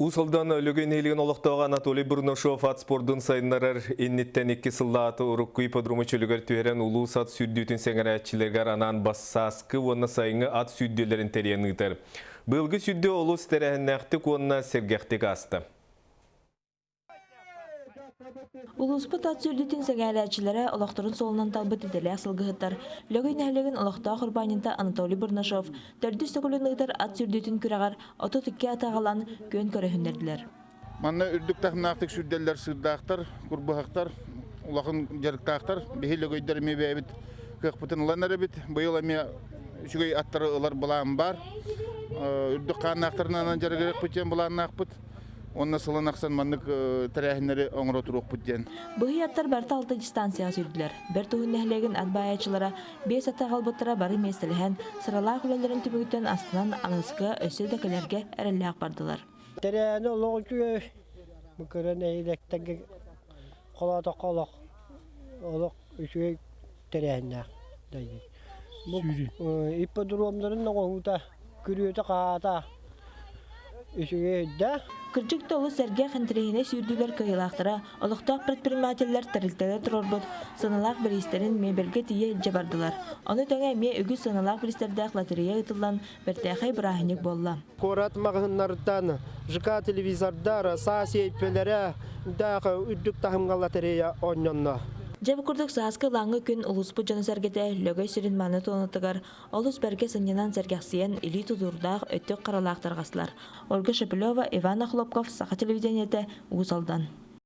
Усалдан өлігін елген олықтауға Анатолий Бурнашов ат спордың сайынларар еннеттен 2 сыллаты ұрыққы ипподрумы чөлігер түйерен ұлу сат сүрдүтін сәңірәтчілергер анан бассаскы онына сайыңы ат сүрделерін тәрен ұйтар. Бұлғы сүрде олу стерәхіннәқтік онына сергектік асты. Улуспут ат сүрдүтін сәңәрәтчілері олақтырын солынан талбыт еделі асылғыттар. Лөгін әлігін олақта құрбанында Анатолий Бурнашов төрді сөкілінігдер ат сүрдүтін күрағар оты түкке атағалан көн көріхіндерділер. Манна үрдік тақынақтық сүрделер сырдақтар, күрбіғақтар, олақын жарықтақтар, бейхілі көйдер ме бәйбіт көкпітін ұланары біт. Бұйыл әме үшігей аттары ұлар бұлағым бар. Үрдік қанақтарынан жарығырық бүтен бұлағын ақпыт. Онна сылын ақсан маннык тәрәхінері оңыр отыруқ бүттен. Бұғы аттар барта 6 дистанция сүрділер. Бір тұғын нәхілеген адбаячылара 5 аттақ албыттыра бары местеліген сыралақ үлелерін түмігіттен астынан анысқы өсі дәкілерге әрілі бардылар. Тәрәхіні олығы күйе мүкірін әйдәктәгі қолата қолақ олық үшіге тәрәхінні дәйді. Ипподромдарын оңыта күріеті қағата үшіге өдді. Кырчык толы сәрге қынтырейіне сүйірділер кайылақтыра, олықтақ предпринимателлер тәрілтері тұрорбыд, сыналақ бірістерін мебелге тие жабардылар. Оны төңе ме үгіз сыналақ бірістердәқ лотерея ұтылан біртәқай бірахинек болла. Корат мағыннардан, жықа телевизордар, саси епелері дәқі үддік тахымға лотерея оннанна. Жабы күрдік сағасқы лаңы күн ұлыспы жаны сәргеті лөгөй сүрін маны тонытығар, олыс бәрге сынянан сәргәқсиен илі тұдырдақ өттік қаралақтар ғасылар. Ольга Шепелева, Иван Хлопков, Сақа телевидениеті, Уғызалдан.